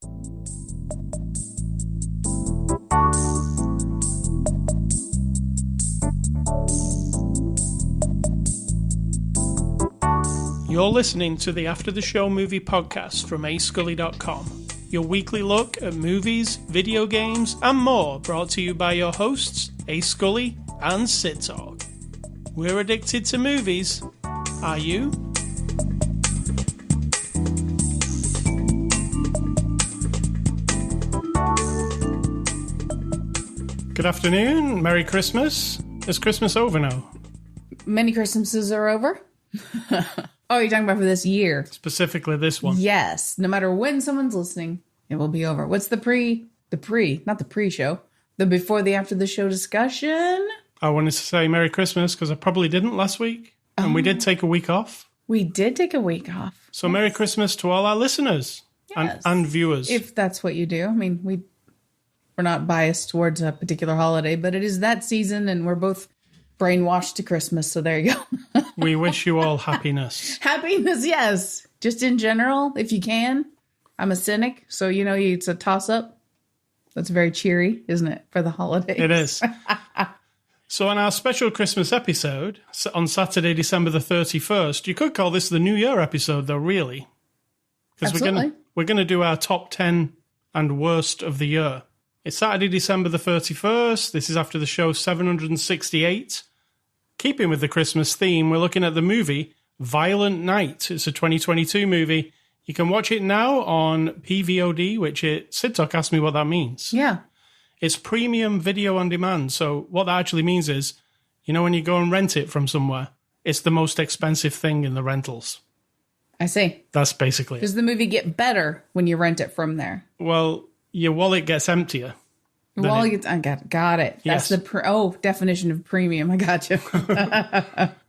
You're listening to the After the Show movie podcast from ascully.com. Your weekly look at movies, video games, and more, brought to you by your hosts, A Scully and Sid Talk. We're addicted to movies. Are you? Good afternoon. Merry Christmas. Is Christmas over now? Many Christmases are over. Oh, you're talking about for this year? Specifically this one. Yes. No matter when someone's listening, it will be over. What's not the pre-show, the before the after the show discussion? I wanted to say Merry Christmas because I probably didn't last week. And we did take a week off. We did take a week off. So yes. Merry Christmas to all our listeners and viewers. If that's what you do. I mean, we're not biased towards a particular holiday, but it is that season and we're both brainwashed to Christmas, so there you go. We wish you all happiness. Happiness, yes. Just in general, if you can. I'm a cynic, so it's a toss-up. That's very cheery, isn't it, for the holidays? It is. So on our special Christmas episode, on Saturday, December the 31st, you could call this the New Year episode, though, really. Because we're gonna do our top 10 and worst of the year. It's Saturday, December the 31st. This is after the show 768. Keeping with the Christmas theme, we're looking at the movie Violent Night. It's a 2022 movie. You can watch it now on PVOD, which Sid Talk asked me what that means. Yeah. It's premium video on demand. So what that actually means is, when you go and rent it from somewhere, it's the most expensive thing in the rentals. I see. That's basically it. Does the movie get better when you rent it from there? Well, your wallet gets emptier. I got it. That's yes. the definition of premium. I got you.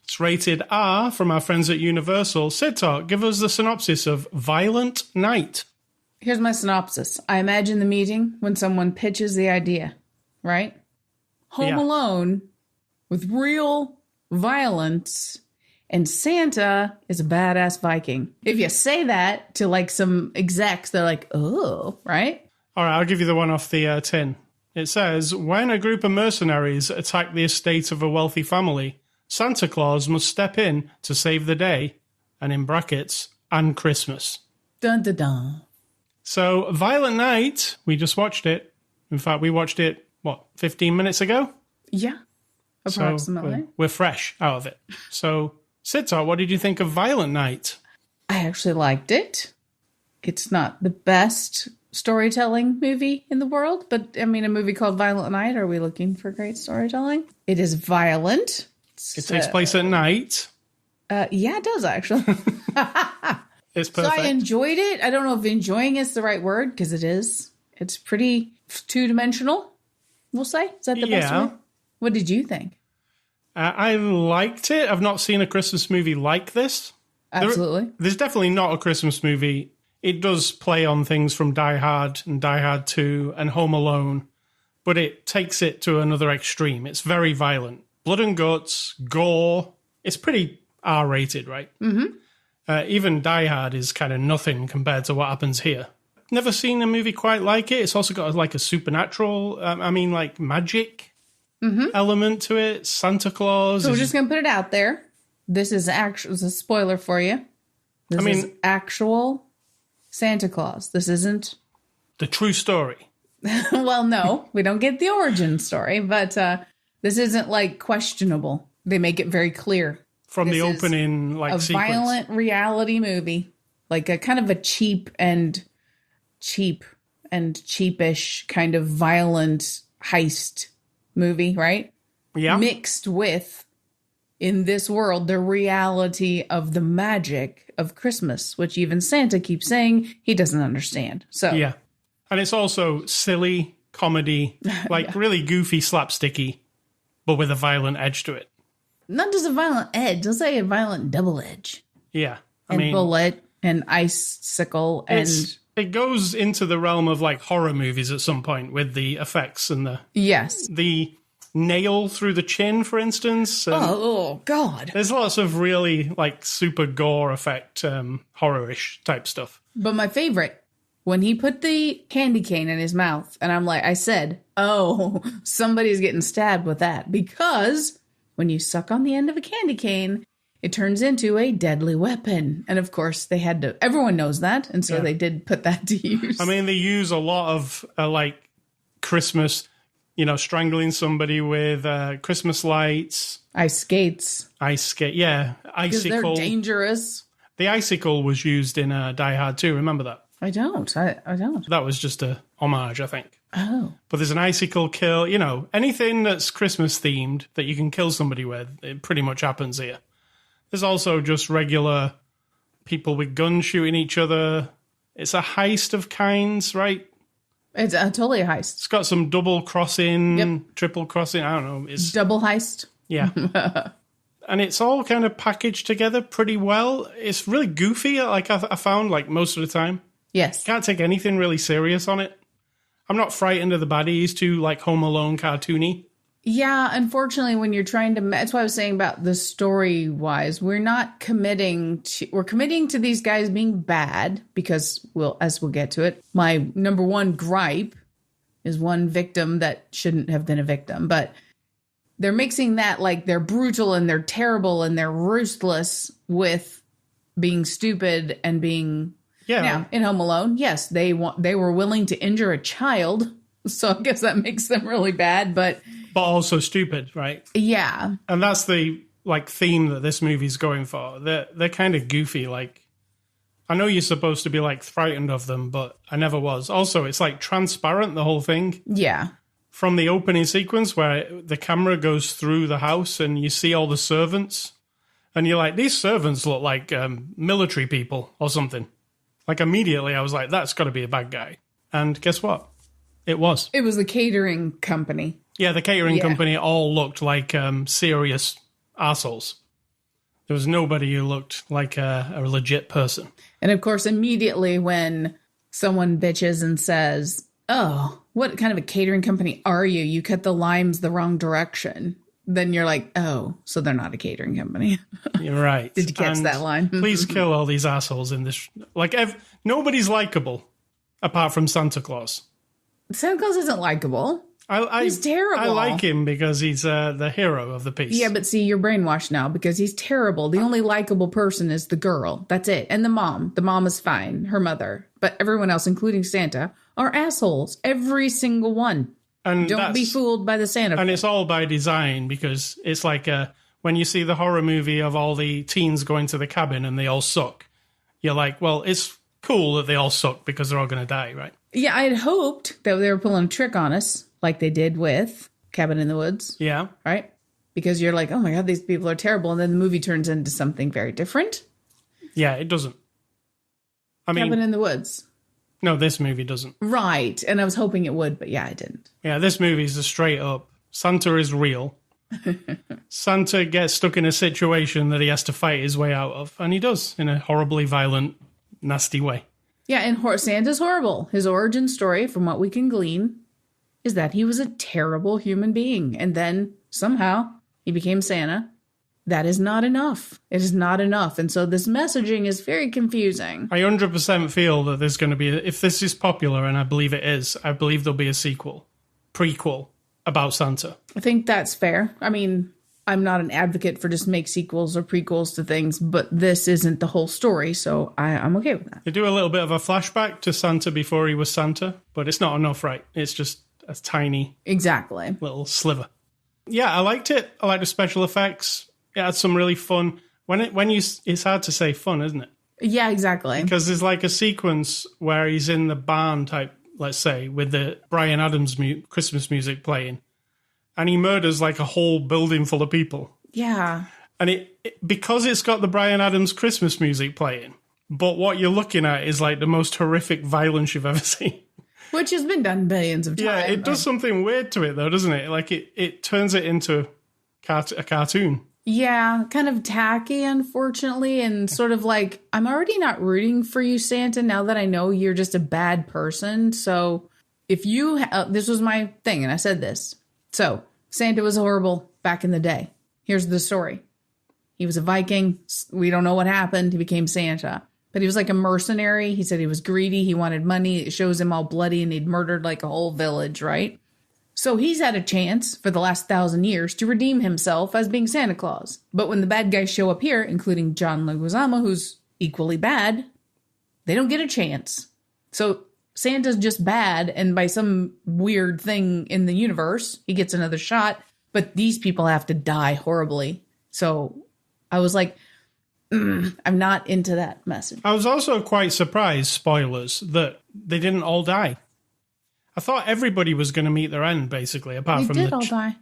It's rated R from our friends at Universal. Sid Talk, give us the synopsis of Violent Night. Here's my synopsis. I imagine the meeting when someone pitches the idea, right? Home Alone with real violence, and Santa is a badass Viking. If you say that to some execs, they're like, oh, right? All right, I'll give you the one off the tin. It says, when a group of mercenaries attack the estate of a wealthy family, Santa Claus must step in to save the day, and in brackets, and Christmas. Dun, dun, dun. So, Violent Night, we just watched it. In fact, we watched it, 15 minutes ago? Yeah, approximately. So we're fresh out of it. So, Sid Talk, what did you think of Violent Night? I actually liked it. It's not the best storytelling movie in the world, but a movie called Violent Night, are we looking for great storytelling? It is violent. It takes place at night. Yeah, it does actually. It's perfect. So I enjoyed it. I don't know if enjoying is the right word, because it is. It's pretty two-dimensional, we'll say. Is that the best word? What did you think? I liked it. I've not seen a Christmas movie like this. Absolutely. There's definitely not a Christmas movie. It does play on things from Die Hard and Die Hard 2 and Home Alone, but it takes it to another extreme. It's very violent. Blood and guts, gore. It's pretty R-rated, right? Mm-hmm. Even Die Hard is kind of nothing compared to what happens here. Never seen a movie quite like it. It's also got a supernatural, magic element to it. Santa Claus. So we're just going to put it out there. This is a spoiler for you. This is actual Santa Claus. This isn't the true story. Well, no, we don't get the origin story, but this isn't questionable. They make it very clear. From the opening, sequence. Violent reality movie, a kind of a cheap and cheapish kind of violent heist movie, right? Yeah. Mixed with, in this world, the reality of the magic of Christmas, which even Santa keeps saying he doesn't understand. So yeah. And it's also silly comedy, really goofy, slapsticky, but with a violent edge to it. Not just a violent edge, I'll say a violent double edge. Yeah. Bullet and icicle and... It goes into the realm of horror movies at some point with the effects and the... Yes. The nail through the chin, for instance. Oh, God. There's lots of really super gore effect, horror-ish type stuff. But my favorite when he put the candy cane in his mouth, and I said, oh, somebody's getting stabbed with that. Because when you suck on the end of a candy cane, it turns into a deadly weapon. And of course, they had to, everyone knows that. And so they did put that to use. I mean, they use a lot of Christmas, strangling somebody with Christmas lights. Ice skates. Yeah. Icicle. Because they're dangerous. The icicle was used in Die Hard 2. Remember that? I don't. I don't. That was just a homage, I think. Oh. But there's an icicle kill. Anything that's Christmas themed that you can kill somebody with, it pretty much happens here. There's also just regular people with guns shooting each other. It's a heist of kinds, right? It's totally a heist. It's got some double crossing, triple crossing. I don't know. It's double heist. Yeah. And it's all kind of packaged together pretty well. It's really goofy, I found, most of the time. Yes. Can't take anything really serious on it. I'm not frightened of the baddies too, Home Alone cartoony. Yeah, unfortunately, when you're trying to... That's what I was saying about the story-wise. We're not committing to... We're committing to these guys being bad because, as we'll get to it, my number one gripe is one victim that shouldn't have been a victim. But they're mixing that, they're brutal and they're terrible and they're ruthless with being stupid and being... Yeah. Now, in Home Alone, yes, they were willing to injure a child, so I guess that makes them really bad, but also stupid, right? Yeah. And that's the theme that this movie's going for. They're kind of goofy. I know you're supposed to be frightened of them, but I never was. Also, it's transparent, the whole thing. Yeah. From the opening sequence where the camera goes through the house and you see all the servants, and you're like, these servants look like military people or something. Immediately, I was like, that's got to be a bad guy. And guess what? It was. It was the catering company. Yeah, the catering company all looked like serious assholes. There was nobody who looked like a legit person. And of course, immediately when someone bitches and says, oh, what kind of a catering company are you? You cut the limes the wrong direction. Then you're like, oh, so they're not a catering company. You're right. Did you catch that line? Please kill all these assholes in this. Nobody's likable apart from Santa Claus. Santa Claus isn't likable. He's terrible. I like him because he's the hero of the piece. Yeah, but see, you're brainwashed now because he's terrible. The only likable person is the girl. That's it. And the mom. The mom is fine. Her mother. But everyone else, including Santa, are assholes. Every single one. And don't be fooled by the Santa. And it's all by design because it's when you see the horror movie of all the teens going to the cabin and they all suck. You're like, well, it's cool that they all suck because they're all going to die, right? Yeah, I had hoped that they were pulling a trick on us like they did with Cabin in the Woods. Yeah. Right? Because you're like, oh my God, these people are terrible. And then the movie turns into something very different. Yeah, it doesn't. Cabin in the Woods. No, this movie doesn't. Right. And I was hoping it would, but yeah, it didn't. Yeah, this movie's a straight up. Santa is real. Santa gets stuck in a situation that he has to fight his way out of. And he does in a horribly violent, nasty way. Yeah, and Santa's horrible. His origin story, from what we can glean, is that he was a terrible human being. And then somehow he became Santa. That is not enough. It is not enough. And so this messaging is very confusing. I 100% feel that there's going to be, if this is popular, and I believe it is, I believe there'll be a prequel about Santa. I think that's fair. I mean, I'm not an advocate for just make sequels or prequels to things, but this isn't the whole story, so I'm okay with that. They do a little bit of a flashback to Santa before he was Santa, but it's not enough, right? It's just a tiny little sliver. Yeah, I liked it. I liked the special effects. It had some really fun. It's hard to say fun, isn't it? Yeah, exactly. Because there's a sequence where he's in the barn type, let's say, with the Bryan Adams Christmas music playing, and he murders a whole building full of people. Yeah. And because it's got the Bryan Adams Christmas music playing, but what you're looking at is the most horrific violence you've ever seen. Which has been done billions of times. Yeah, it does something weird to it, though, doesn't it? It turns it into a cartoon. Yeah, kind of tacky, unfortunately, and sort of I'm already not rooting for you, Santa, now that I know you're just a bad person. So if you, this was my thing, and I said this. So Santa was horrible back in the day. Here's the story. He was a Viking. We don't know what happened. He became Santa. That he was like a mercenary. He said he was greedy. He wanted money. It shows him all bloody and he'd murdered like a whole village, right? So he's had a chance for the last 1,000 years to redeem himself as being Santa Claus. But when the bad guys show up here, including John Leguizamo, who's equally bad, they don't get a chance. So Santa's just bad, and by some weird thing in the universe, he gets another shot, but these people have to die horribly. So I was like, I'm not into that message. I was also quite surprised, spoilers, that they didn't all die. I thought everybody was going to meet their end, basically, apart from they did all die.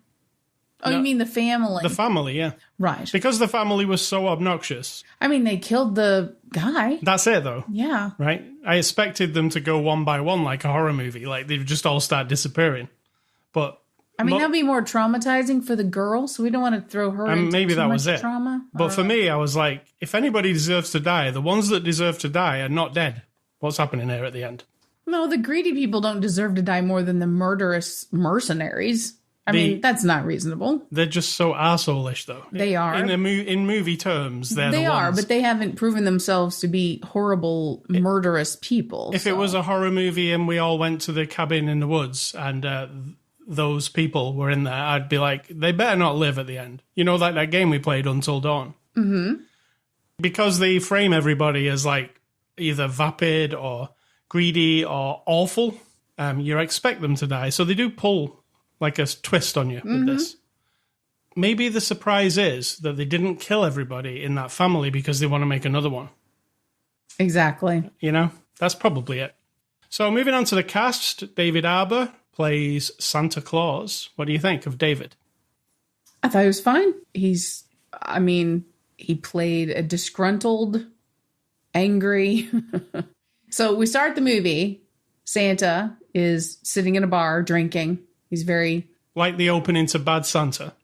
Oh, no, you mean the family? The family, yeah. Right. Because the family was so obnoxious. I mean, they killed the guy. That's it, though. Yeah. Right? I expected them to go one by one like a horror movie. Like, they'd just all start disappearing. But... I mean, that'd be more traumatizing for the girl, so we don't want to throw her into maybe too that much was it. Trauma. But for me, I was like, if anybody deserves to die, the ones that deserve to die are not dead. What's happening here at the end? No, the greedy people don't deserve to die more than the murderous mercenaries. I mean, that's not reasonable. They're just so arsehole-ish, though. They are. In movie terms, they're the ones. They are, but they haven't proven themselves to be horrible, murderous people. If it was a horror movie and we all went to the cabin in the woods and those people were in there, I'd be like, they better not live at the end. You know, like that game we played, Until Dawn. Mm-hmm. Because they frame everybody as like either vapid or greedy or awful, you expect them to die. So they do pull like a twist on you with this. Maybe the surprise is that they didn't kill everybody in that family because they want to make another one. Exactly. You know, that's probably it. So moving on to the cast, David Harbour plays Santa Claus. What do you think of David? I thought he was fine. He played a disgruntled, angry... So we start the movie. Santa is sitting in a bar drinking. He's very... Like the opening to Bad Santa.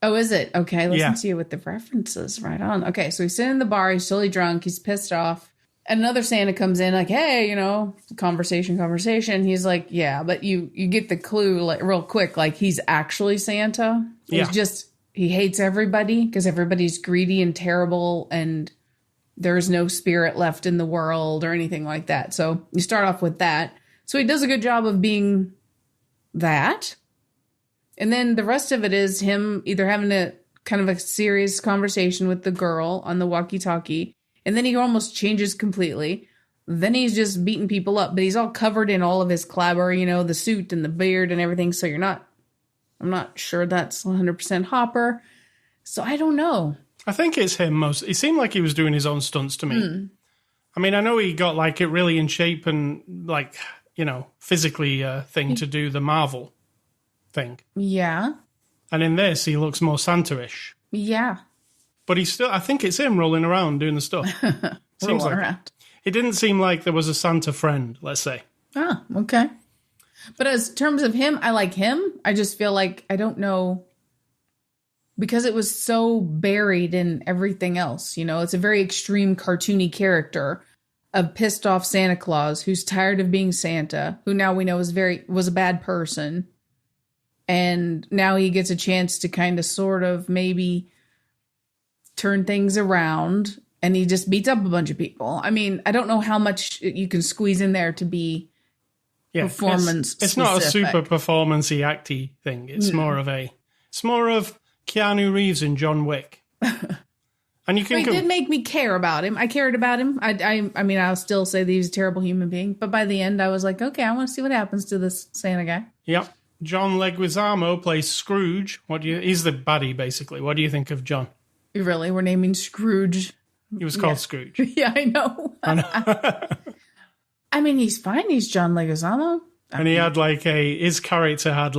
Oh, is it? Okay, listen to you with the references. Right on. Okay, so he's sitting in the bar. He's totally drunk. He's pissed off. And another Santa comes in like, hey, conversation. He's like, yeah, but you get the clue like real quick. Like he's actually Santa. He hates everybody because everybody's greedy and terrible and... There's no spirit left in the world or anything like that. So you start off with that. So he does a good job of being that. And then the rest of it is him either having a kind of a serious conversation with the girl on the walkie-talkie. And then he almost changes completely. Then he's just beating people up. But he's all covered in all of his clabber, the suit and the beard and everything. So I'm not sure that's 100% Hopper. So I don't know. I think it's him most. It seemed like he was doing his own stunts to me. I mean, I know he got like it really in shape and like, physically thing to do the Marvel thing. Yeah. And in this, he looks more Santa-ish. Yeah. But I think it's him rolling around doing the stuff. Seems like around. It didn't seem like there was a Santa friend, let's say. Ah, okay. But as terms of him, I like him. I just feel like, I don't know... Because it was so buried in everything else, it's a very extreme cartoony character of pissed off Santa Claus who's tired of being Santa, who now we know was a bad person. And now he gets a chance to kind of sort of maybe turn things around and he just beats up a bunch of people. I mean, I don't know how much you can squeeze in there to be performance It's not a super performance-y acty thing. It's more of Keanu Reeves and John Wick. And you can. He did make me care about him. I cared about him. I mean, I'll still say that he's a terrible human being. But by the end, I was like, okay, I want to see what happens to this Santa guy. Yep. John Leguizamo plays Scrooge. He's the baddie, basically. What do you think of John? Really? We're naming Scrooge. He was called Scrooge. Yeah, I know. I mean, he's fine. He's John Leguizamo. He had his character had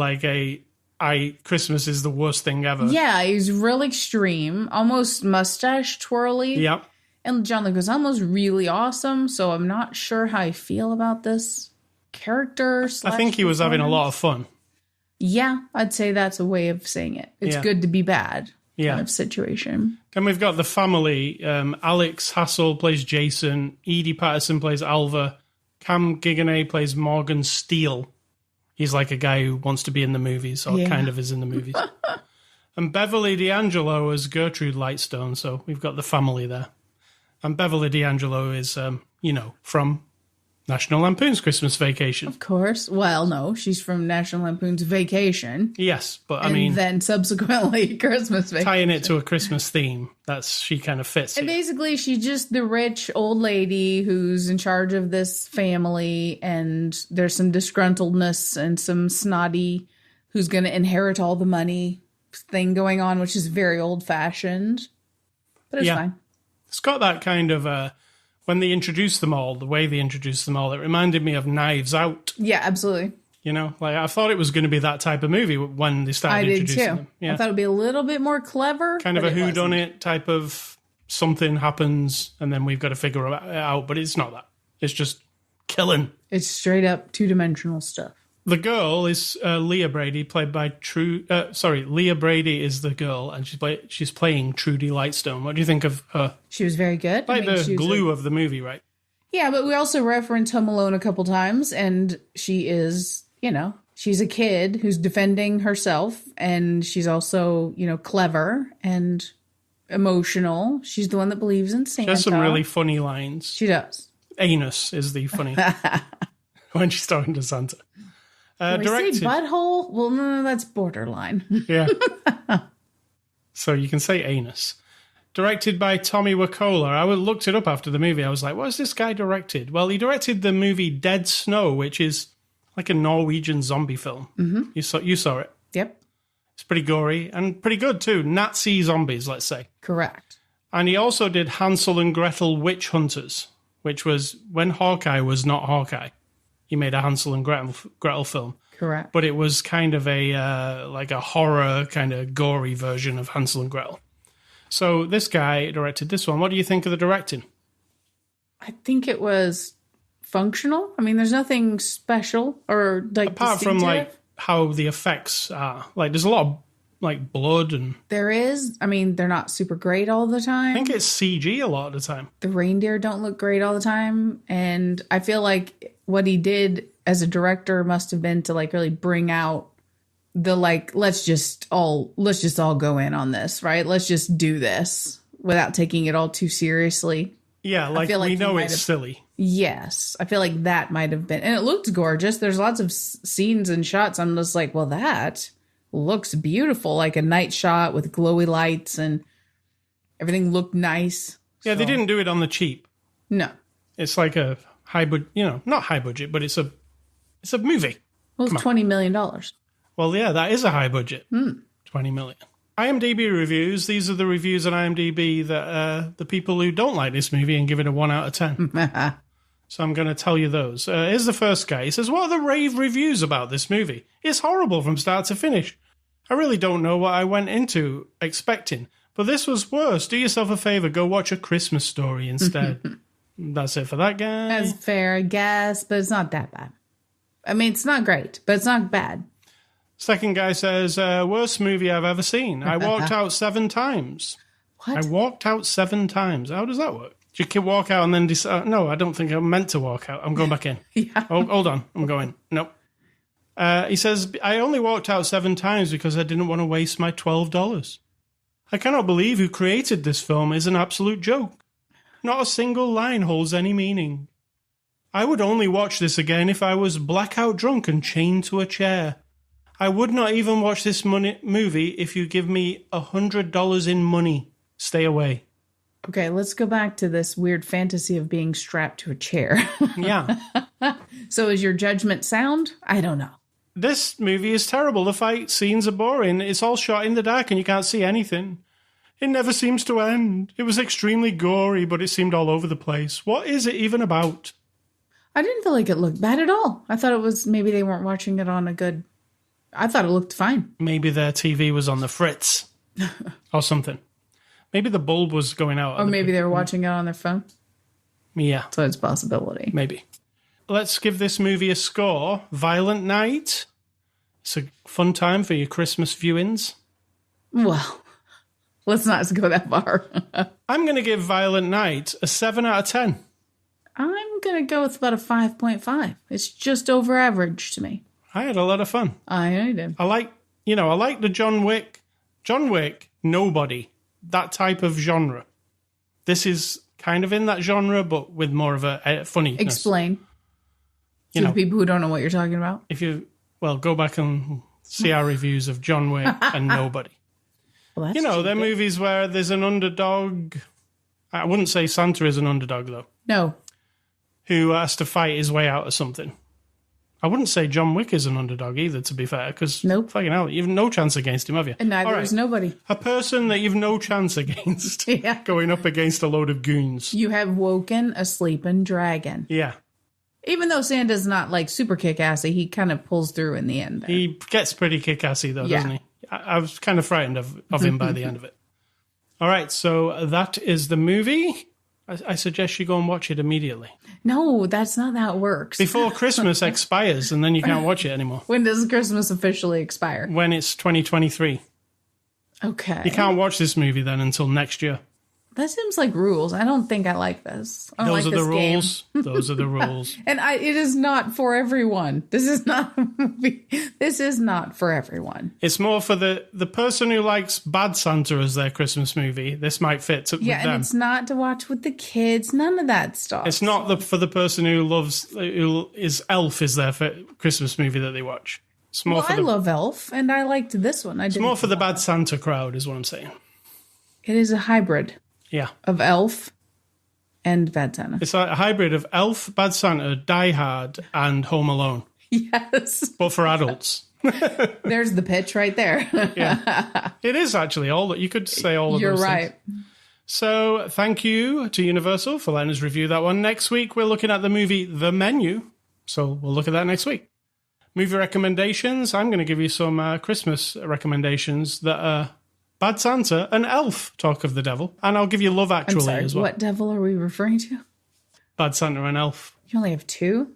Christmas is the worst thing ever. Yeah, he's real extreme, almost mustache twirly. Yep. And John Leguizamo's really awesome, so I'm not sure how I feel about this character. I think he was having a lot of fun. Yeah, I'd say that's a way of saying it. It's good to be bad kind of situation. Then we've got the family. Alex Hassel plays Jason. Edie Patterson plays Alva. Cam Giganay plays Morgan Steele. He's like a guy who wants to be in the movies, or kind of is in the movies. And Beverly D'Angelo as Gertrude Lightstone, so we've got the family there. And Beverly D'Angelo is, from National Lampoon's Christmas Vacation. Of course. Well, no, she's from National Lampoon's Vacation. Yes, but and then subsequently Christmas Vacation. Tying it to a Christmas theme, she kind of fits. And basically, she's just the rich old lady who's in charge of this family, and there's some disgruntledness and some snotty who's going to inherit all the money thing going on, which is very old-fashioned. But it's fine. It's got that kind of... when they introduced them all, the way they introduced them all, it reminded me of Knives Out. Yeah, absolutely. I thought it was going to be that type of movie when they started introducing them. Yeah. I thought it would be a little bit more clever. Kind of a whodunit type of something happens and then we've got to figure it out, but it's not that. It's just killing. It's straight up two-dimensional stuff. The girl is Leah Brady, played by Leah Brady is the girl, and she's playing Trudy Lightstone. What do you think of her? She was very good. The glue of the movie, right? Yeah, but we also referenced Home Alone a couple times, and she is, she's a kid who's defending herself, and she's also, clever and emotional. She's the one that believes in Santa. She has some really funny lines. She does. Anus is the funny when she's talking to Santa. Directed. Say butthole? Well, no, that's borderline. Yeah. So you can say anus. Directed by Tommy Wakola. I looked it up after the movie. I was like, what has this guy directed? Well, he directed the movie Dead Snow, which is like a Norwegian zombie film. Mm-hmm. You saw it. Yep. It's pretty gory and pretty good too. Nazi zombies, let's say. Correct. And he also did Hansel and Gretel Witch Hunters, which was when Hawkeye was not Hawkeye. He made a Hansel and Gretel film. Correct. But it was kind of a horror, kind of gory version of Hansel and Gretel. So this guy directed this one. What do you think of the directing? I think it was functional. I mean, there's nothing special or apart from how the effects are. There's a lot of blood and... There is. I mean, they're not super great all the time. I think it's CG a lot of the time. The reindeer don't look great all the time. And I feel like what he did as a director must have been to really bring out the let's just all go in on this, right? Let's just do this without taking it all too seriously. Yeah, we know it's silly. Yes. I feel like that might have been... And it looked gorgeous. There's lots of scenes and shots. I'm just like, well, that... looks beautiful, like a night shot with glowy lights and everything looked nice. Yeah, they didn't do it on the cheap. No. It's like a high budget, not high budget, but it's a movie. Well, it's $20 million. Well, yeah, that is a high budget. 20 million. IMDb reviews. These are the reviews on IMDb that the people who don't like this movie and give it a 1 out of 10. So I'm going to tell you those. Here's the first guy. He says, what are the rave reviews about this movie? It's horrible from start to finish. I really don't know what I went into expecting, but this was worse. Do yourself a favor, go watch A Christmas Story instead. That's it for that guy. That's fair, I guess, but it's not that bad. I mean, it's not great, but it's not bad. Second guy says, worst movie I've ever seen. I walked out 7 times. What? I walked out 7 times. How does that work? You can walk out and then decide, no, I don't think I'm meant to walk out. I'm going back in. Yeah. Oh, hold on. I'm going. Nope. He says, I only walked out 7 times because I didn't want to waste my $12. I cannot believe who created this film is an absolute joke. Not a single line holds any meaning. I would only watch this again if I was blackout drunk and chained to a chair. I would not even watch this movie if you give me $100 in money. Stay away. Okay, let's go back to this weird fantasy of being strapped to a chair. Yeah. So is your judgment sound? I don't know. This movie is terrible. The fight scenes are boring. It's all shot in the dark and you can't see anything. It never seems to end. It was extremely gory, but it seemed all over the place. What is it even about? I didn't feel like it looked bad at all. I thought it was maybe they weren't watching it on a good... I thought it looked fine. Maybe their TV was on the fritz or something. Maybe the bulb was going out. Or maybe they were watching it on their phone. Yeah. So it's a possibility. Maybe. Let's give this movie a score. Violent Night. It's a fun time for your Christmas viewings. Well, let's not go that far. I'm going to give Violent Night a 7 out of 10. I'm going to go with about a 5.5. It's just over average to me. I had a lot of fun. I did. I like the John Wick, Nobody. That type of genre. This is kind of in that genre, but with more of a funniness. Explain. To the people who don't know what you're talking about. Go back and see our reviews of John Wick and Nobody. Well, they're movies where there's an underdog. I wouldn't say Santa is an underdog, though. No. Who has to fight his way out of something. I wouldn't say John Wick is an underdog either, to be fair, because fucking hell, you've no chance against him, have you? And neither is Nobody. A person that you've no chance against going up against a load of goons. You have woken a sleeping dragon. Yeah. Even though Santa's not like super kick-assy, he kind of pulls through in the end. There. He gets pretty kick-assy though, doesn't he? I was kind of frightened of him by the end of it. All right, so that is the movie. I suggest you go and watch it immediately. No, that's not how it works. Before Christmas expires, and then you can't watch it anymore. When does Christmas officially expire? When it's 2023. Okay. You can't watch this movie then until next year. That seems like rules. I don't think I like this. Those are the rules. Those are the rules. And it is not for everyone. This is not a movie. This is not for everyone. It's more for the person who likes Bad Santa as their Christmas movie. This might fit with them. Yeah, and it's not to watch with the kids. None of that stuff. It's not for the person who is Elf is their Christmas movie that they watch. It's more I love Elf, and I liked this one. It's more for the Bad Santa crowd, is what I'm saying. It is a hybrid. Yeah. Of Elf and Bad Santa. It's a hybrid of Elf, Bad Santa, Die Hard, and Home Alone. Yes. But for adults. There's the pitch right there. Yeah. It is actually all that you could say all of those things. You're right. So thank you to Universal for letting us review that one. Next week, we're looking at the movie The Menu. So we'll look at that next week. Movie recommendations. I'm going to give you some Christmas recommendations that are Bad Santa and Elf, Talk of the Devil. And I'll give you Love Actually as well. What devil are we referring to? Bad Santa and Elf. You only have two?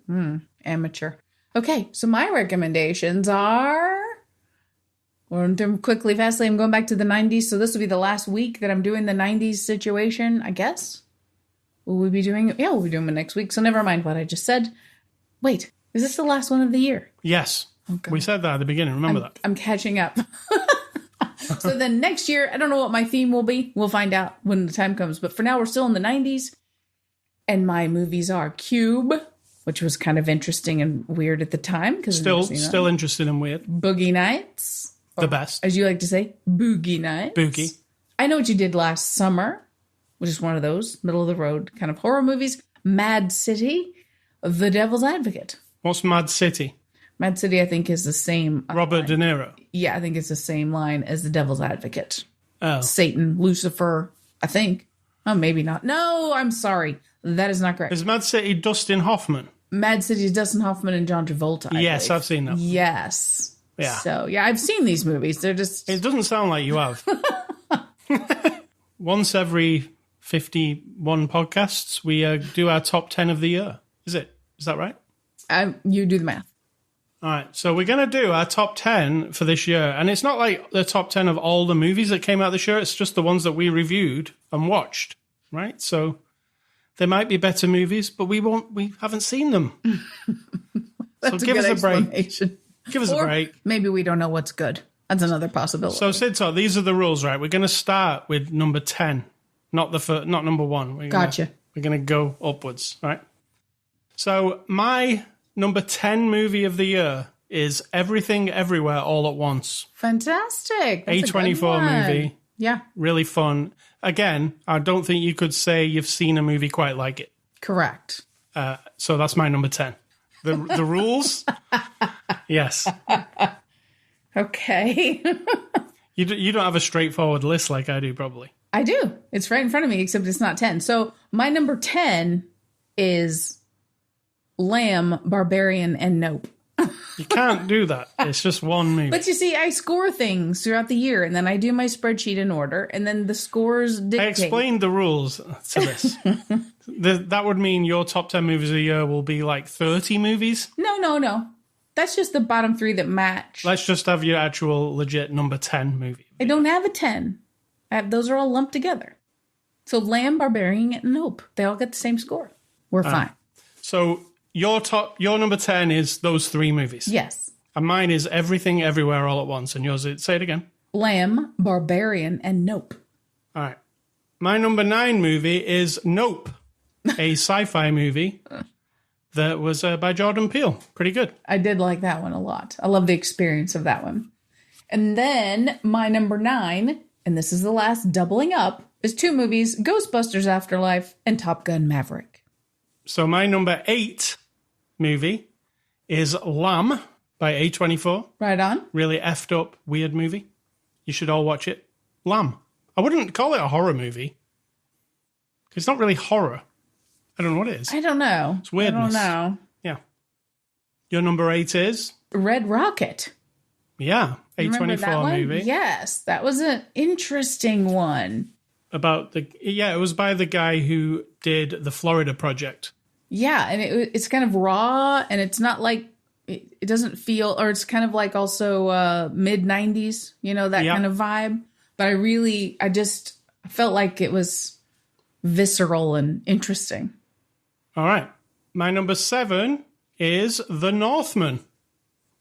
Amateur. Okay, so my recommendations are... Quickly, fastly, I'm going back to the 90s. So this will be the last week that I'm doing the 90s situation, I guess. Will we be doing it? Yeah, we'll be doing it next week. So never mind what I just said. Wait, is this the last one of the year? Yes. Okay. We said that at the beginning. Remember that. I'm catching up. So then next year, I don't know what my theme will be. We'll find out when the time comes. But for now, we're still in the 90s. And my movies are Cube, which was kind of interesting and weird at the time. Still interested and weird. Boogie Nights. The best. As you like to say, Boogie Nights. Boogie. I Know What You Did Last Summer, which is one of those middle-of-the-road kind of horror movies. Mad City. The Devil's Advocate. What's Mad City? Mad City, I think, is the same. Robert De Niro. Yeah, I think it's the same line as The Devil's Advocate. Oh. Satan, Lucifer, I think. Oh, maybe not. No, I'm sorry. That is not correct. Is Mad City Dustin Hoffman? Mad City is Dustin Hoffman and John Travolta. Yes, I've seen that. Yes. Yeah. So, yeah, I've seen these movies. They're just... It doesn't sound like you have. Once every 51 podcasts, we do our top 10 of the year. Is that right? You do the math. All right, so we're going to do our top 10 for this year. And it's not like the top 10 of all the movies that came out this year. It's just the ones that we reviewed and watched, right? So there might be better movies, but we haven't seen them. That's so give us a break. Give us a break. Maybe we don't know what's good. That's another possibility. So, Sid, these are the rules, right? We're going to start with number 10, not number 1. Gotcha. We're going to go upwards, right? So my number 10 movie of the year is Everything Everywhere All at Once. Fantastic. That's A24 movie. Yeah. Really fun. Again, I don't think you could say you've seen a movie quite like it. Correct. So that's my number 10. The rules? Yes. Okay. You don't have a straightforward list like I do, probably. I do. It's right in front of me, except it's not 10. So my number 10 is Lamb, Barbarian, and Nope. You can't do that. It's just one movie. But you see, I score things throughout the year, and then I do my spreadsheet in order, and then the scores dictate. I explained the rules to this. That would mean your top 10 movies of the year will be like 30 movies? No. That's just the bottom 3 that match. Let's just have your actual legit number 10 movie. I don't have a 10. Those are all lumped together. So Lamb, Barbarian, and Nope. They all get the same score. We're fine. So your number 10 is those 3 movies. Yes. And mine is Everything Everywhere All at Once. And yours is, say it again. Lamb, Barbarian, and Nope. All right. My number 9 movie is Nope, a sci-fi movie that was by Jordan Peele. Pretty good. I did like that one a lot. I love the experience of that one. And then my number 9, and this is the last doubling up, is 2 movies, Ghostbusters Afterlife and Top Gun Maverick. So my number 8 movie is Lamb by A24. Right on. Really effed up, weird movie. You should all watch it. Lamb. I wouldn't call it a horror movie. It's not really horror. I don't know what it is. I don't know. It's weirdness. I don't know. Yeah. Your number 8 is? Red Rocket. Yeah. A24 movie. Yes. That was an interesting one. It was by the guy who did the Florida Project. Yeah. And it's kind of raw, and it's not like, it doesn't feel, or it's kind of like also mid-90s, that kind of vibe. But I just felt like it was visceral and interesting. All right. My number 7 is The Northman,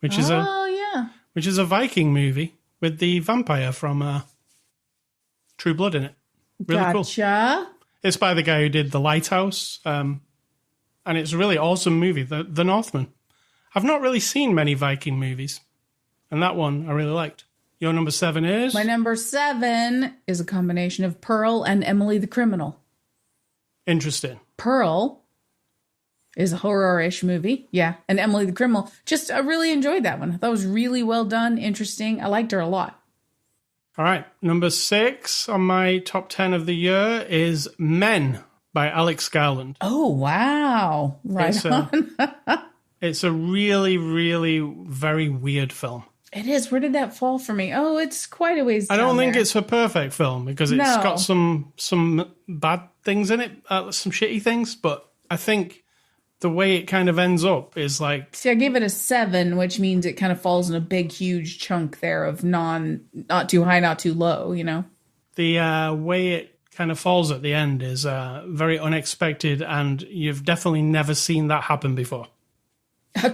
which is a Viking movie with the vampire from True Blood in it. Really cool. It's by the guy who did The Lighthouse, and it's a really awesome movie, The Northman. I've not really seen many Viking movies, and that one I really liked. Your number 7 is? My number 7 is a combination of Pearl and Emily the Criminal. Interesting. Pearl is a horror-ish movie. Yeah. And Emily the Criminal. I really enjoyed that one. I thought it was really well done, interesting. I liked her a lot. All right. Number 6 on my top 10 of the year is Men by Alex Garland. Oh, wow. Right on. It's a really, really very weird film. It is. Where did that fall for me? Oh, it's quite a ways down. I don't think it's a perfect film because it's got some bad things in it, some shitty things. But I think the way it kind of ends up is like... See, I gave it a 7, which means it kind of falls in a big, huge chunk there of not too high, not too low, The way it kind of falls at the end is very unexpected, and you've definitely never seen that happen before.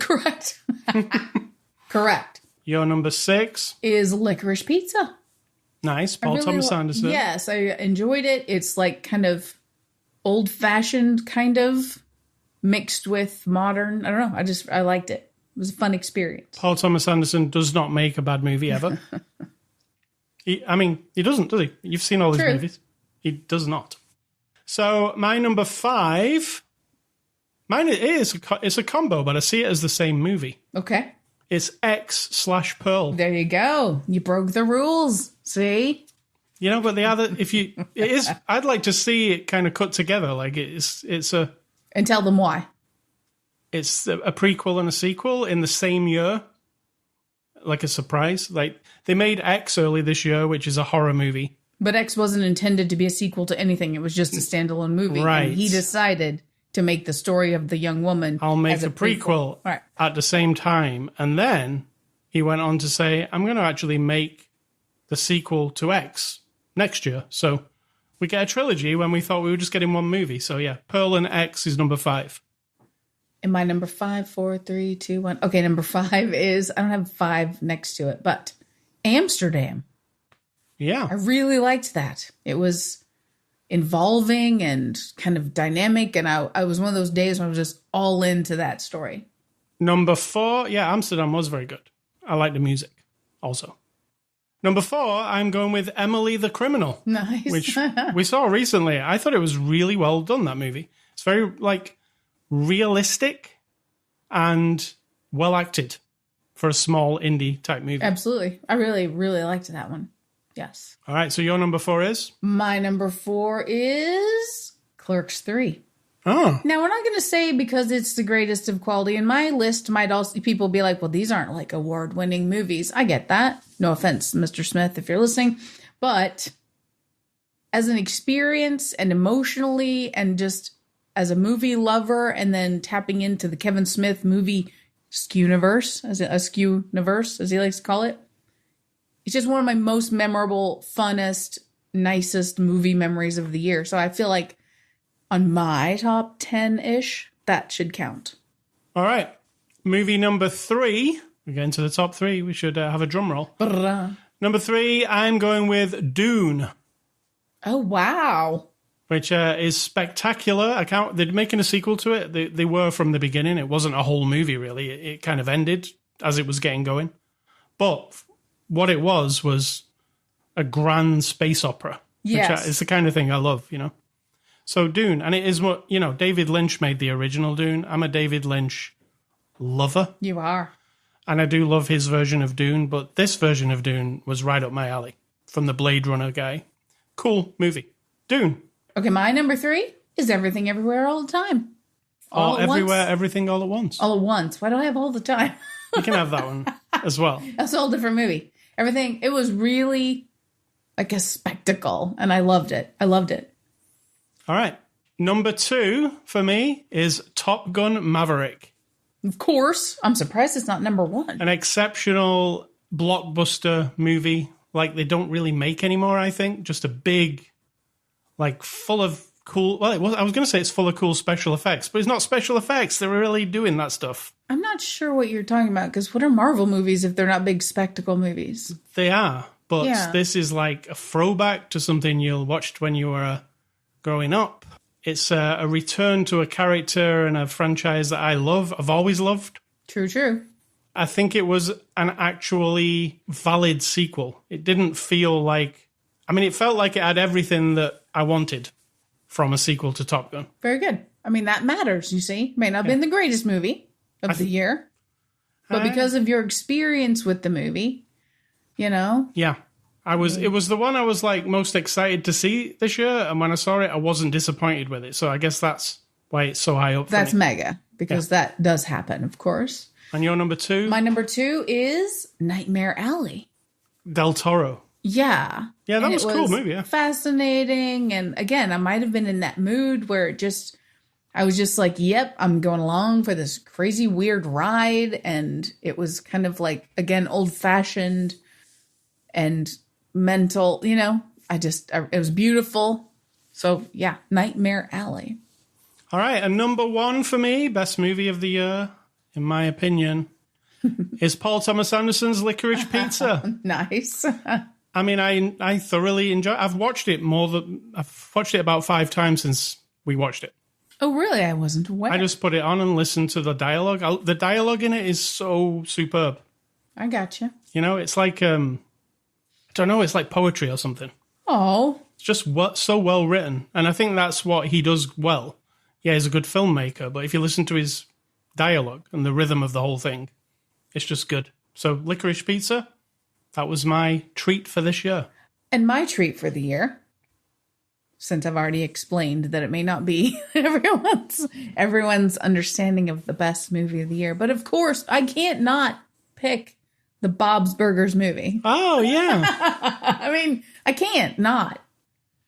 Correct. Correct. Your number 6 is Licorice Pizza. Nice. Paul Thomas Anderson. Yes, I enjoyed it. It's like kind of old-fashioned, kind of mixed with modern. I don't know. I liked it. It was a fun experience. Paul Thomas Anderson does not make a bad movie ever. He doesn't, does he? You've seen all his movies. He does not. So my number 5, it's a combo, but I see it as the same movie. Okay. It's X/Pearl. There you go. You broke the rules. See? But I'd like to see it kind of cut together. Like and tell them why. It's a prequel and a sequel in the same year. Like a surprise. Like they made X early this year, which is a horror movie. But X wasn't intended to be a sequel to anything. It was just a standalone movie. Right. And he decided to make the story of the young woman. I'll make a prequel at the same time. And then he went on to say, I'm going to actually make the sequel to X next year. So we get a trilogy when we thought we were just getting one movie. So yeah, Pearl and X is number 5. And my number 5, 4, 3, 2, 1. Okay, number 5 is, I don't have 5 next to it, but Amsterdam. Yeah. I really liked that. It was involving and kind of dynamic, and I was one of those days when I was just all into that story. Number 4, Amsterdam was very good. I like the music also. Number 4, I'm going with Emily the Criminal. Nice. Which we saw recently. I thought it was really well done, that movie. It's very, realistic and well acted for a small indie type movie. Absolutely. I really, really liked that one. Yes. All right, so your number 4 is? My number 4 is Clerks 3. Oh. Now, we're not going to say because it's the greatest of quality. In my list, might also people be like, well, these aren't like award-winning movies. I get that. No offense, Mr. Smith, if you're listening. But as an experience and emotionally and just as a movie lover and then tapping into the Kevin Smith movie Skew-niverse, as he likes to call it, it's just one of my most memorable, funnest, nicest movie memories of the year. So I feel like on my top 10-ish, that should count. All right. Movie number 3. We're getting to the top 3. We should have a drum roll. Number 3, I'm going with Dune. Oh, wow. Which is spectacular. They're making a sequel to it. They were from the beginning. It wasn't a whole movie, really. It kind of ended as it was getting going. But what it was a grand space opera. Yes. Which is the kind of thing I love, So Dune, and it is what, David Lynch made the original Dune. I'm a David Lynch lover. You are. And I do love his version of Dune, but this version of Dune was right up my alley from the Blade Runner guy. Cool movie. Dune. Okay, my number 3 is Everything Everywhere All the Time. All everywhere, once. Everything all at once. All at once. Why do I have all the time? You can have that one as well. That's a whole different movie. Everything, it was really like a spectacle, and I loved it. I loved it. All right. Number 2 for me is Top Gun Maverick. Of course. I'm surprised it's not number 1. An exceptional blockbuster movie like they don't really make anymore, I think. Just a big, full of cool... Well, I was going to say it's full of cool special effects, but it's not special effects. They're really doing that stuff. I'm not sure what you're talking about, because what are Marvel movies if they're not big spectacle movies? They are, but this is like a throwback to something you watched when you were growing up. It's a return to a character and a franchise that I love. I've always loved. True. I think it was an actually valid sequel. It didn't feel like... it felt like it had everything that I wanted from a sequel to Top Gun. Very good. That matters, you see. May not have been the greatest movie of the year, but because of your experience with the movie, Yeah. It was the one I was most excited to see this year, and when I saw it, I wasn't disappointed with it. So I guess that's why it's so high up for That's me. mega, because that does happen, of course. And your number 2? My number 2 is Nightmare Alley. Del Toro. Yeah. Yeah, that was a cool movie, yeah. Fascinating. And again, I might have been in that mood where I was just like, yep, I'm going along for this crazy weird ride. And it was kind of again, old fashioned and mental, it was beautiful. So yeah, Nightmare Alley. All right. And number 1 for me, best movie of the year, in my opinion, is Paul Thomas Anderson's Licorice Pizza. Nice. I thoroughly enjoy it. I've watched it about 5 times since we watched it. Oh, really? I wasn't aware. I just put it on and listened to the dialogue. The dialogue in it is so superb. I gotcha. It's like, I don't know, it's like poetry or something. Oh. It's just so well written. And I think that's what he does well. Yeah, he's a good filmmaker, but if you listen to his dialogue and the rhythm of the whole thing, it's just good. So Licorice Pizza, that was my treat for this year. And my treat for the year, since I've already explained that it may not be everyone's understanding of the best movie of the year, but of course I can't not pick the Bob's Burgers movie. Oh, yeah. I can't not.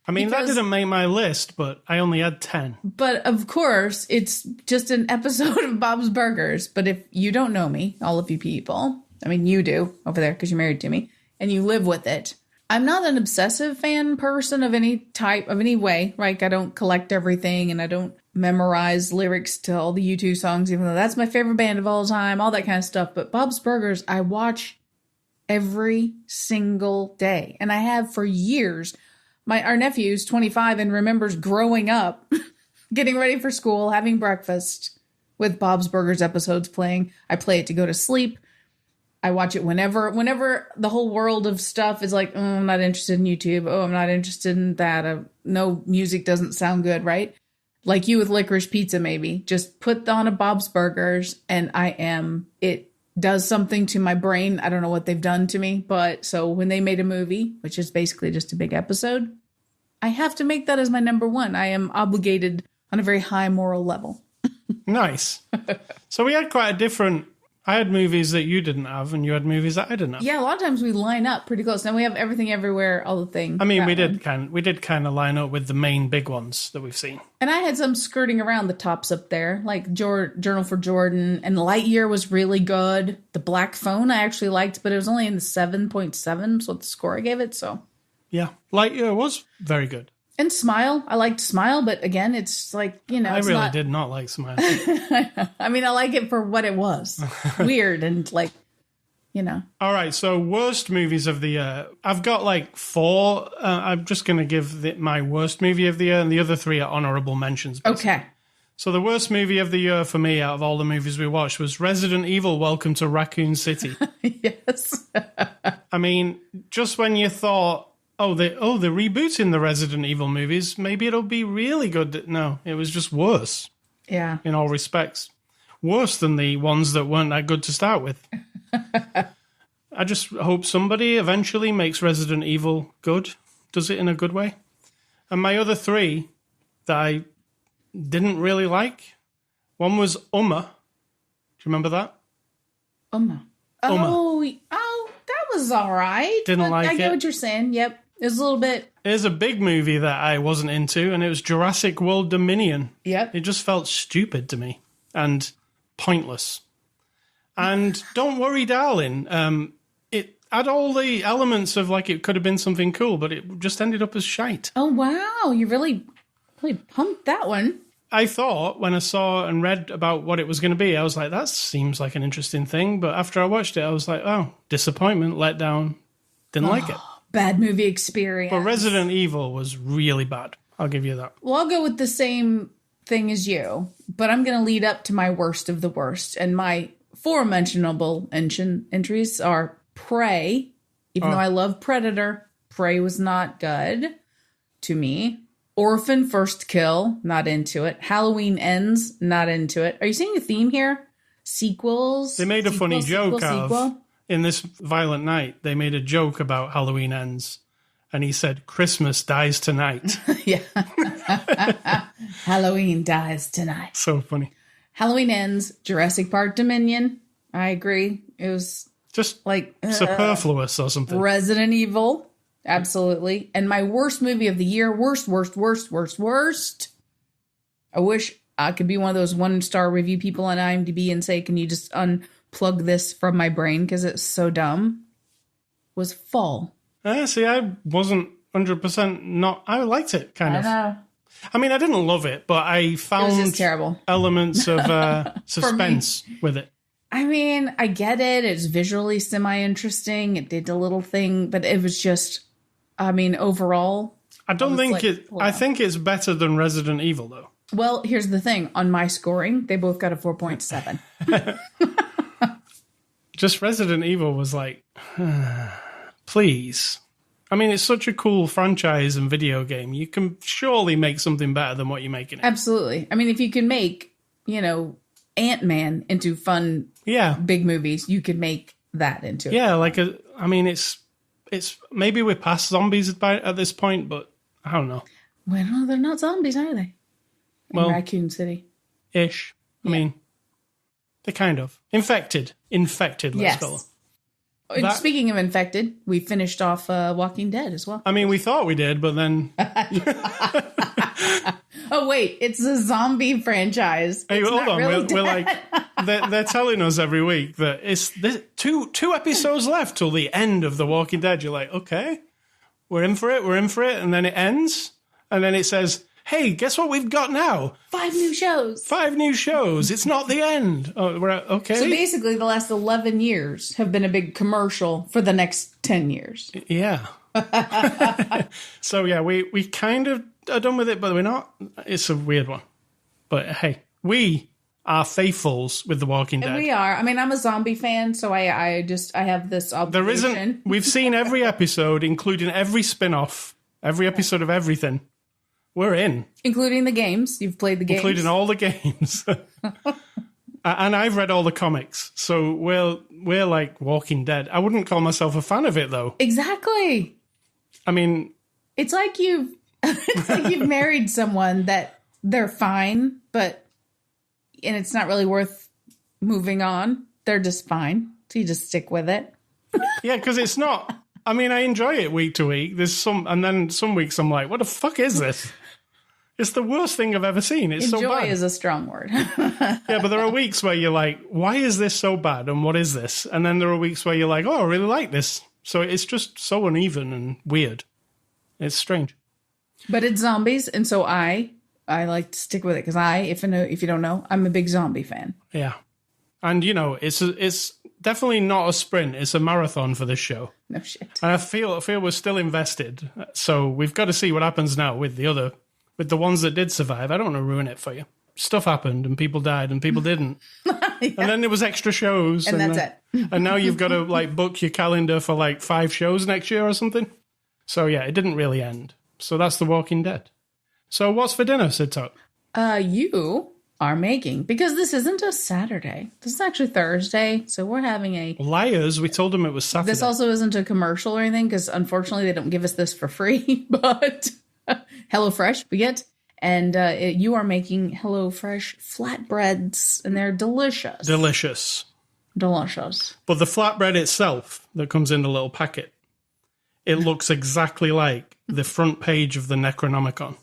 That didn't make my list, but I only had 10. But of course, it's just an episode of Bob's Burgers. But if you don't know me, all of you people, you do over there because you're married to me and you live with it. I'm not an obsessive fan person of any type, of any way. Right? I don't collect everything and I don't memorize lyrics to all the U2 songs, even though that's my favorite band of all time, all that kind of stuff. But Bob's Burgers, I watch every single day. And I have for years. Our nephew's 25 and remembers growing up, getting ready for school, having breakfast with Bob's Burgers episodes playing. I play it to go to sleep. I watch it whenever the whole world of stuff is like, I'm not interested in YouTube. Oh, I'm not interested in that. No, music doesn't sound good, right? Like you with Licorice Pizza, maybe. Just put on a Bob's Burgers and it does something to my brain. I don't know what they've done to me, but so when they made a movie, which is basically just a big episode, I have to make that as my number 1. I am obligated on a very high moral level. Nice. So we had quite a different... I had movies that you didn't have, and you had movies that I didn't have. Yeah, a lot of times we line up pretty close. Now we have Everything Everywhere, all the things. We did kind of line up with the main big ones that we've seen. And I had some skirting around the tops up there, like Journal for Jordan, and Lightyear was really good. The Black Phone I actually liked, but it was only in the 7.7, so what the score I gave it, so... Yeah, Lightyear was very good. And Smile. I liked Smile, but again, it's like, I really did not like Smile. I like it for what it was. Weird and you know. All right, so worst movies of the year. I've got like 4. I'm just going to give my worst movie of the year, and the other 3 are honorable mentions. Basically. Okay. So the worst movie of the year for me out of all the movies we watched was Resident Evil Welcome to Raccoon City. Yes. I mean, just when you thought, they're rebooting the Resident Evil movies, maybe it'll be really good. No, it was just worse. Yeah. In all respects. Worse than the ones that weren't that good to start with. I just hope somebody eventually makes Resident Evil good, does it in a good way. And my other 3 that I didn't really like, one was Uma. Do you remember that? Uma. Oh, that was all right. Didn't like it. I get what you're saying. Yep. It was a little bit. There's a big movie that I wasn't into, and it was Jurassic World Dominion. Yep. It just felt stupid to me and pointless. And Don't Worry, Darling. It had all the elements of like it could have been something cool, but it just ended up as shite. Oh, wow. You really pumped that one. I thought when I saw and read about what it was going to be, I was like, that seems like an interesting thing. But after I watched it, I was like, oh, disappointment, let down. Didn't like it. Bad movie experience. But Resident Evil was really bad. I'll give you that. Well, I'll go with the same thing as you, but I'm going to lead up to my worst of the worst. And my 4 mentionable entries are Prey. Even though I love Predator, Prey was not good to me. Orphan First Kill, not into it. Halloween Ends, not into it. Are you seeing a theme here? Sequels? They made a funny joke out of, in This Violent Night, they made a joke about Halloween Ends. And he said, Christmas dies tonight. Yeah. Halloween dies tonight. So funny. Halloween Ends, Jurassic Park Dominion. I agree. It was just like superfluous or something. Resident Evil. Absolutely. And my worst movie of the year, worst. I wish I could be one of those 1-star review people on IMDb and say, can you just unplug this from my brain because it's so dumb, was Fall. See, I wasn't 100% not. I liked it, kind of. I know. I mean, I didn't love it, but I found terrible elements of suspense with it. I mean, I get it. It's visually semi-interesting. It did a little thing, but it was just, I mean, overall. I think it's better than Resident Evil, though. Well, here's the thing. On my scoring, they both got a 4.7. Just Resident Evil was like, please. I mean, it's such a cool franchise and video game. You can surely make something better than what you're making it. Absolutely. I mean, if you can make, Ant-Man into fun, big movies, you could make that into it. Yeah, it's maybe we're past zombies at this point, but I don't know. Well, no, they're not zombies, are they? In Raccoon City. Ish. I mean, they're kind of. Infected, let's call them. And speaking of infected, we finished off Walking Dead as well. I mean, we thought we did, but then... Oh, wait, it's a zombie franchise. Hey, hold on. We're like, they're telling us every week that it's two episodes left till the end of The Walking Dead. You're like, okay, we're in for it. And then it ends. And then it says, hey, guess what we've got now? 5 new shows. It's not the end. Oh, we're okay. So basically the last 11 years have been a big commercial for the next 10 years. Yeah. So, yeah, we kind of are done with it, but we're not. It's a weird one. But, hey, we are faithfuls with The Walking Dead. And we are. I mean, I'm a zombie fan, so I have this obligation. We've seen every episode, including every spin-off, every episode of everything. We're in. Including the games. You've played the games. Including all the games. And I've read all the comics. So we're like Walking Dead. I wouldn't call myself a fan of it, though. Exactly. I mean... It's like you've married someone that they're fine, and it's not really worth moving on. They're just fine. So you just stick with it. Yeah, because it's not... I mean, I enjoy it week to week. And then some weeks I'm like, what the fuck is this? It's the worst thing I've ever seen. It's so bad. Enjoy is a strong word. Yeah, but there are weeks where you're like, why is this so bad? And what is this? And then there are weeks where you're like, oh, I really like this. So it's just so uneven and weird. It's strange. But it's zombies. And so I like to stick with it because if you don't know, I'm a big zombie fan. Yeah. And, it's definitely not a sprint. It's a marathon for this show. No shit. And I feel we're still invested. So we've got to see what happens now with the ones that did survive. I don't want to ruin it for you. Stuff happened and people died and people didn't. Yeah. And then there was extra shows. And that's it. And now you've got to like book your calendar for like 5 shows next year or something. So yeah, it didn't really end. So that's The Walking Dead. So what's for dinner, Sid Talk? You are making, because this isn't a Saturday. This is actually Thursday. So we're having a... Liars, we told them it was Saturday. This also isn't a commercial or anything, because unfortunately they don't give us this for free. But HelloFresh, we get... And you are making HelloFresh flatbreads, and they're delicious. Delicious. But the flatbread itself that comes in the little packet, it looks exactly like the front page of the Necronomicon.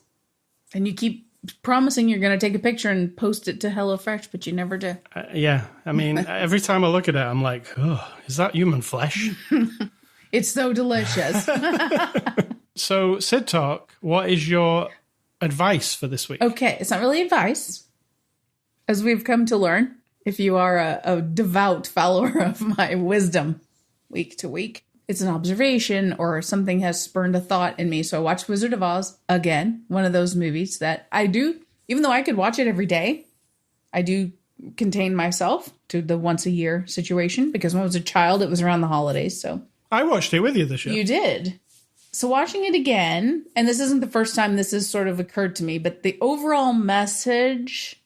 And you keep promising you're going to take a picture and post it to HelloFresh, but you never do. Yeah. I mean, every time I look at it, I'm like, oh, is that human flesh? It's so delicious. So, Sid Talk, what is your... advice for this week? Okay, it's not really advice, as we've come to learn, if you are a devout follower of my wisdom week to week. It's an observation or something has spurned a thought in me. So I watched Wizard of Oz again, one of those movies that I do, even though I could watch it every day, I do contain myself to the once a year situation, because when I was a child, it was around the holidays. So I watched it with you this year. You did. So watching it again, and this isn't the first time this has sort of occurred to me, but the overall message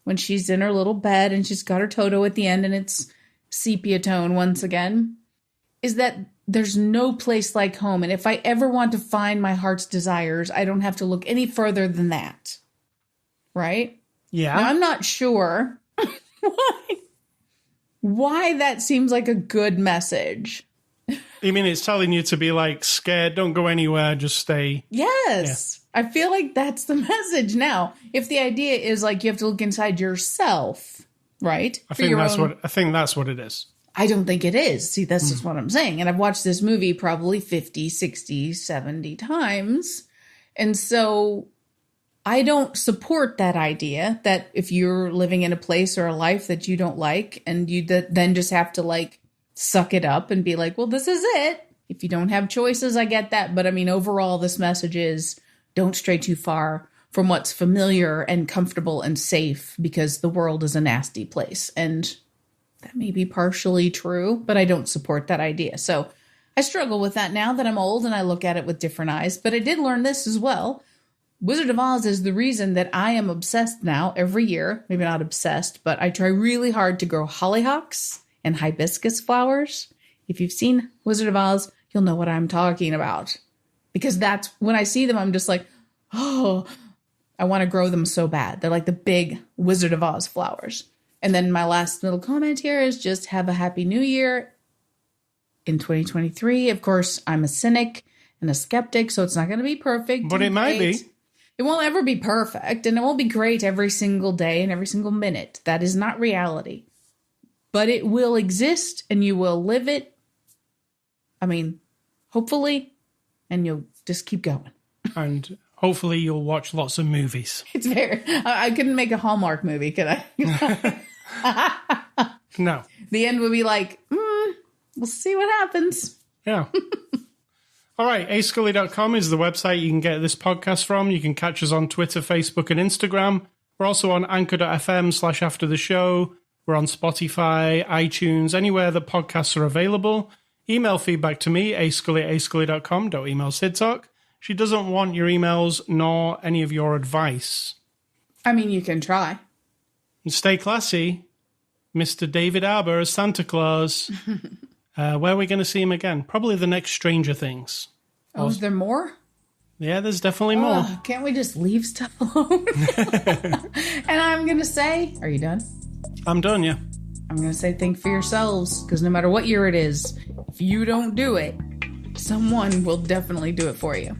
when she's in her little bed and she's got her Toto at the end and it's sepia tone once again, is that there's no place like home. And if I ever want to find my heart's desires, I don't have to look any further than that. Right? Yeah. Now, I'm not sure why that seems like a good message. You mean it's telling you to be like scared, don't go anywhere, just stay? Yes. Yeah. I feel like that's the message now. If the idea is like you have to look inside yourself, right? I think that's what it is. I don't think it is. See, that's just what I'm saying. And I've watched this movie probably 50, 60, 70 times. And so I don't support that idea that if you're living in a place or a life that you don't like and you then just have to like suck it up and be like, well, this is it. If you don't have choices, I get that. But I mean, overall, this message is don't stray too far from what's familiar and comfortable and safe, because the world is a nasty place. And that may be partially true, but I don't support that idea. So I struggle with that now that I'm old and I look at it with different eyes. But I did learn this as well. Wizard of Oz is the reason that I am obsessed now every year. Maybe not obsessed, but I try really hard to grow hollyhocks and hibiscus flowers. If you've seen Wizard of Oz, you'll know what I'm talking about. Because that's when I see them, I'm just like, oh, I want to grow them so bad. They're like the big Wizard of Oz flowers. And then my last little comment here is just have a happy new year in 2023. Of course, I'm a cynic and a skeptic, so it's not going to be perfect. But it might be. It won't ever be perfect, and it won't be great every single day and every single minute. That is not reality. But it will exist, and you will live it. I mean, hopefully, and you'll just keep going. And hopefully you'll watch lots of movies. It's very... I couldn't make a Hallmark movie, could I? No. The end would be like, we'll see what happens. Yeah. All right, ascully.com is the website you can get this podcast from. You can catch us on Twitter, Facebook, and Instagram. We're also on anchor.fm/aftertheshow. We're on Spotify, iTunes, anywhere that podcasts are available. Email feedback to me, ascully@ascully.com. Don't email Sid Talk. She doesn't want your emails nor any of your advice. I mean, you can try. And stay classy. Mr. David Arbor as Santa Claus. Where are we going to see him again? Probably the next Stranger Things. Oh, is there more? Yeah, there's definitely more. Can't we just leave stuff alone? And I'm going to say, are you done? I'm done, yeah. I'm going to say think for yourselves, because no matter what year it is, if you don't do it, someone will definitely do it for you.